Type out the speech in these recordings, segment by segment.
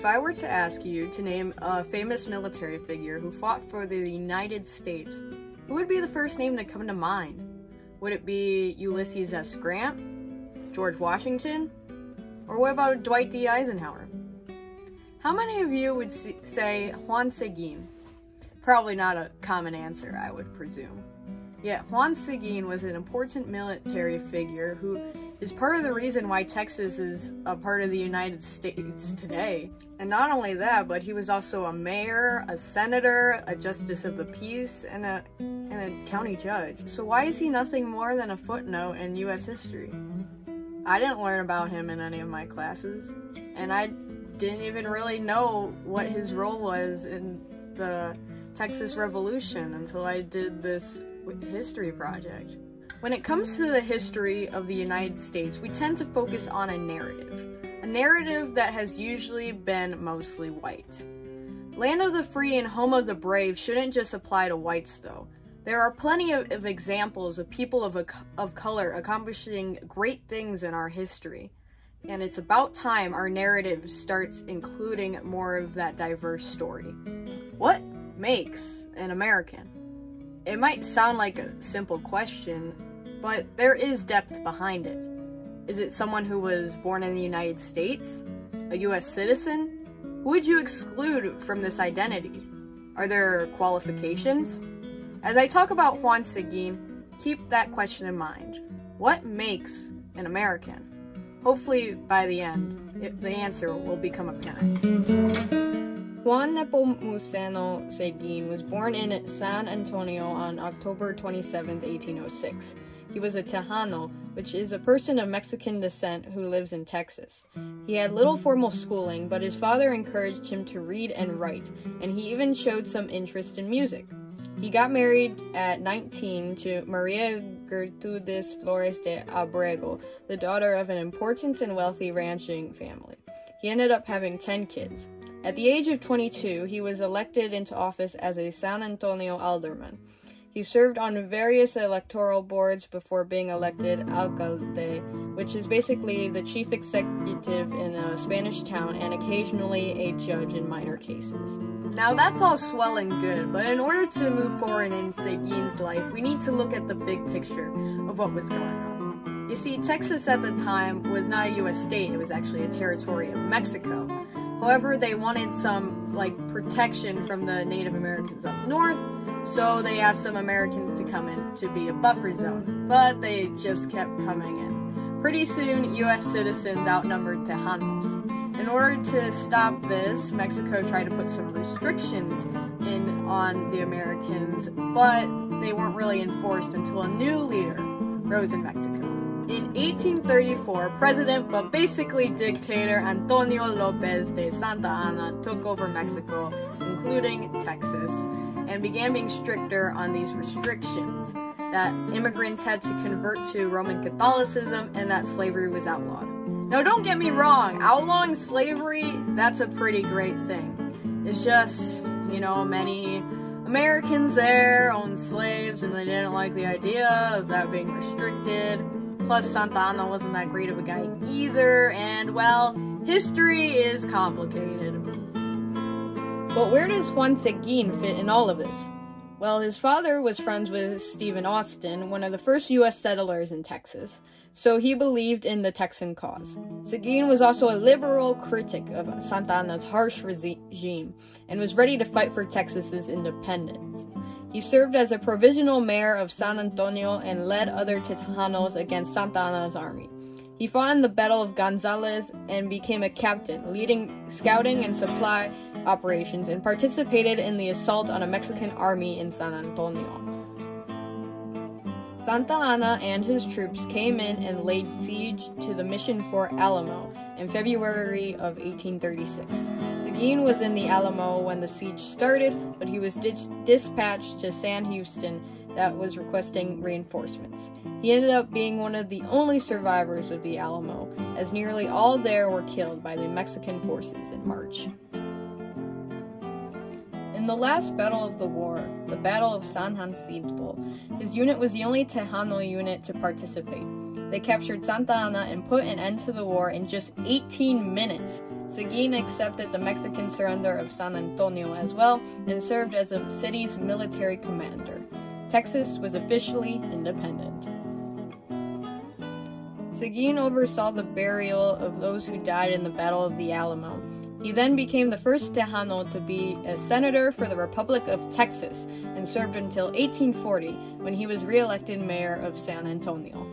If I were to ask you to name a famous military figure who fought for the United States, who would be the first name to come to mind? Would it be Ulysses S. Grant, George Washington, or what about Dwight D. Eisenhower? How many of you would say JUAN SEGUÍN? Probably not a common answer, I would presume. Yet JUAN SEGUÍN was an important military figure who is part of the reason why Texas is a part of the United States today. And not only that, but he was also a mayor, a senator, a justice of the peace, and a county judge. So why is he nothing more than a footnote in U.S. history? I didn't learn about him in any of my classes, and I didn't even really know what his role was in the Texas Revolution until I did this history project. When it comes to the history of the United States, we tend to focus on a narrative that has usually been mostly white. Land of the free and home of the brave shouldn't just apply to whites though. There are plenty of examples of people of color accomplishing great things in our history, and it's about time our narrative starts including more of that diverse story. What makes an American? It might sound like a simple question, but there is depth behind it. Is it someone who was born in the United States? A US citizen? Who would you exclude from this identity? Are there qualifications? As I talk about JUAN SEGUÍN, keep that question in mind. What makes an American? Hopefully, by the end, the answer will become apparent. Juan Nepomuceno Seguín was born in San Antonio on October 27, 1806. He was a Tejano, which is a person of Mexican descent who lives in Texas. He had little formal schooling, but his father encouraged him to read and write, and he even showed some interest in music. He got married at 19 to Maria Gertrudis Flores de Abrego, the daughter of an important and wealthy ranching family. He ended up having 10 kids. At the age of 22, he was elected into office as a San Antonio alderman. He served on various electoral boards before being elected alcalde, which is basically the chief executive in a Spanish town and occasionally a judge in minor cases. Now that's all swell and good, but in order to move forward in Seguín's life, we need to look at the big picture of what was going on. You see, Texas at the time was not a U.S. state, it was actually a territory of Mexico. However, they wanted some, protection from the Native Americans up north, so they asked some Americans to come in to be a buffer zone, but they just kept coming in. Pretty soon, U.S. citizens outnumbered Tejanos. In order to stop this, Mexico tried to put some restrictions in on the Americans, but they weren't really enforced until a new leader rose in Mexico. In 1834, President, but basically dictator, Antonio Lopez de Santa Anna took over Mexico, including Texas, and began being stricter on these restrictions, that immigrants had to convert to Roman Catholicism and that slavery was outlawed. Now don't get me wrong, outlawing slavery, that's a pretty great thing. It's just, many Americans there owned slaves and they didn't like the idea of that being restricted. Plus, Santa Anna wasn't that great of a guy either, and, well, history is complicated. But where does JUAN SEGUÍN fit in all of this? Well, his father was friends with Stephen Austin, one of the first U.S. settlers in Texas, so he believed in the Texan cause. Seguín was also a liberal critic of Santa Anna's harsh regime, and was ready to fight for Texas's independence. He served as a provisional mayor of San Antonio and led other Tejanos against Santa Anna's army. He fought in the Battle of Gonzales and became a captain, leading scouting and supply operations, and participated in the assault on a Mexican army in San Antonio. Santa Anna and his troops came in and laid siege to the Mission Fort Alamo in February of 1836. Seguín was in the Alamo when the siege started, but he was dispatched to San Houston that was requesting reinforcements. He ended up being one of the only survivors of the Alamo, as nearly all there were killed by the Mexican forces in March. In the last battle of the war, the Battle of San Jacinto, his unit was the only Tejano unit to participate. They captured Santa Anna and put an end to the war in just 18 minutes. Seguin accepted the Mexican surrender of San Antonio as well and served as the city's military commander. Texas was officially independent. Seguin oversaw the burial of those who died in the Battle of the Alamo. He then became the first Tejano to be a senator for the Republic of Texas and served until 1840 when he was re-elected mayor of San Antonio.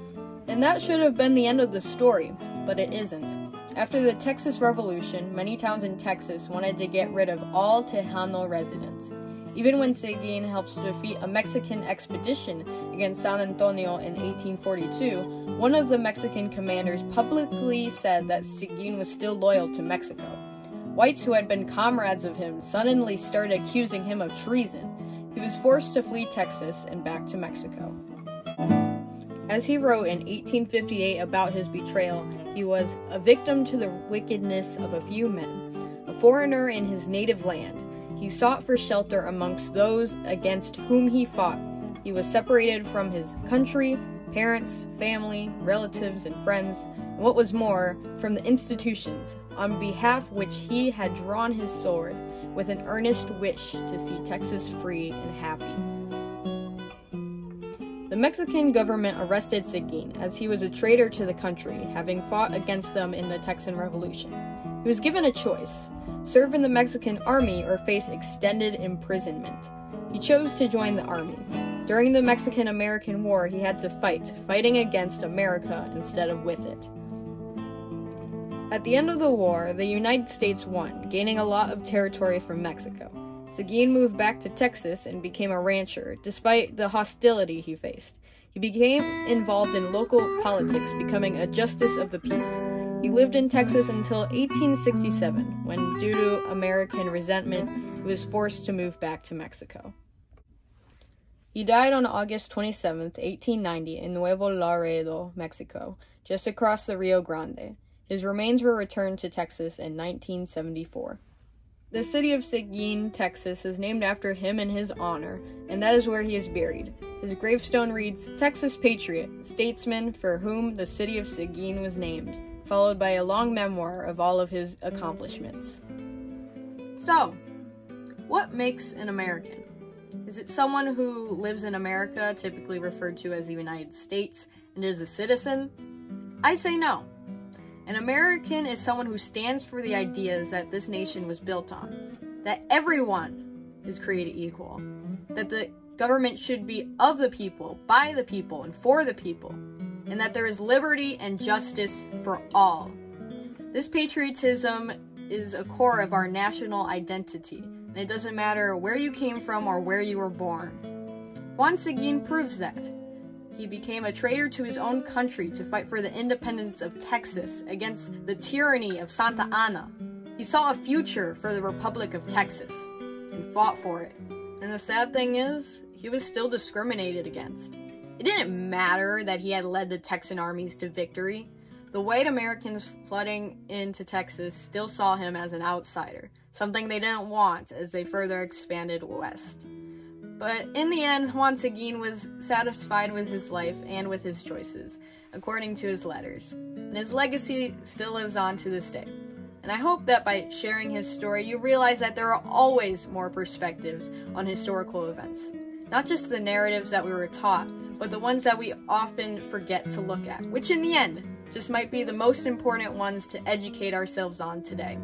And that should have been the end of the story, but it isn't. After the Texas Revolution, many towns in Texas wanted to get rid of all Tejano residents. Even when Seguin helped defeat a Mexican expedition against San Antonio in 1842, one of the Mexican commanders publicly said that Seguin was still loyal to Mexico. Whites who had been comrades of him suddenly started accusing him of treason. He was forced to flee Texas and back to Mexico. As he wrote in 1858 about his betrayal, he was a victim to the wickedness of a few men, a foreigner in his native land. He sought for shelter amongst those against whom he fought. He was separated from his country, parents, family, relatives, and friends, and what was more, from the institutions, on behalf which he had drawn his sword, with an earnest wish to see Texas free and happy. The Mexican government arrested Seguin as he was a traitor to the country, having fought against them in the Texan Revolution. He was given a choice: serve in the Mexican army or face extended imprisonment. He chose to join the army. During the Mexican-American War, he had to fighting against America instead of with it. At the end of the war, the United States won, gaining a lot of territory from Mexico. Seguin moved back to Texas and became a rancher, despite the hostility he faced. He became involved in local politics, becoming a justice of the peace. He lived in Texas until 1867, when, due to American resentment, he was forced to move back to Mexico. He died on August 27, 1890, in Nuevo Laredo, Mexico, just across the Rio Grande. His remains were returned to Texas in 1974. The city of Seguin, Texas, is named after him in his honor, and that is where he is buried. His gravestone reads, "Texas Patriot, statesman for whom the city of Seguin was named," followed by a long memoir of all of his accomplishments. So, what makes an American? Is it someone who lives in America, typically referred to as the United States, and is a citizen? I say no. An American is someone who stands for the ideas that this nation was built on, that everyone is created equal, that the government should be of the people, by the people, and for the people, and that there is liberty and justice for all. This patriotism is a core of our national identity, and it doesn't matter where you came from or where you were born. Juan Seguin proves that. He became a traitor to his own country to fight for the independence of Texas against the tyranny of Santa Anna. He saw a future for the Republic of Texas and fought for it. And the sad thing is, he was still discriminated against. It didn't matter that he had led the Texan armies to victory. The white Americans flooding into Texas still saw him as an outsider, something they didn't want as they further expanded west. But in the end, Juan Seguin was satisfied with his life and with his choices, according to his letters. And his legacy still lives on to this day. And I hope that by sharing his story, you realize that there are always more perspectives on historical events. Not just the narratives that we were taught, but the ones that we often forget to look at, which in the end, just might be the most important ones to educate ourselves on today.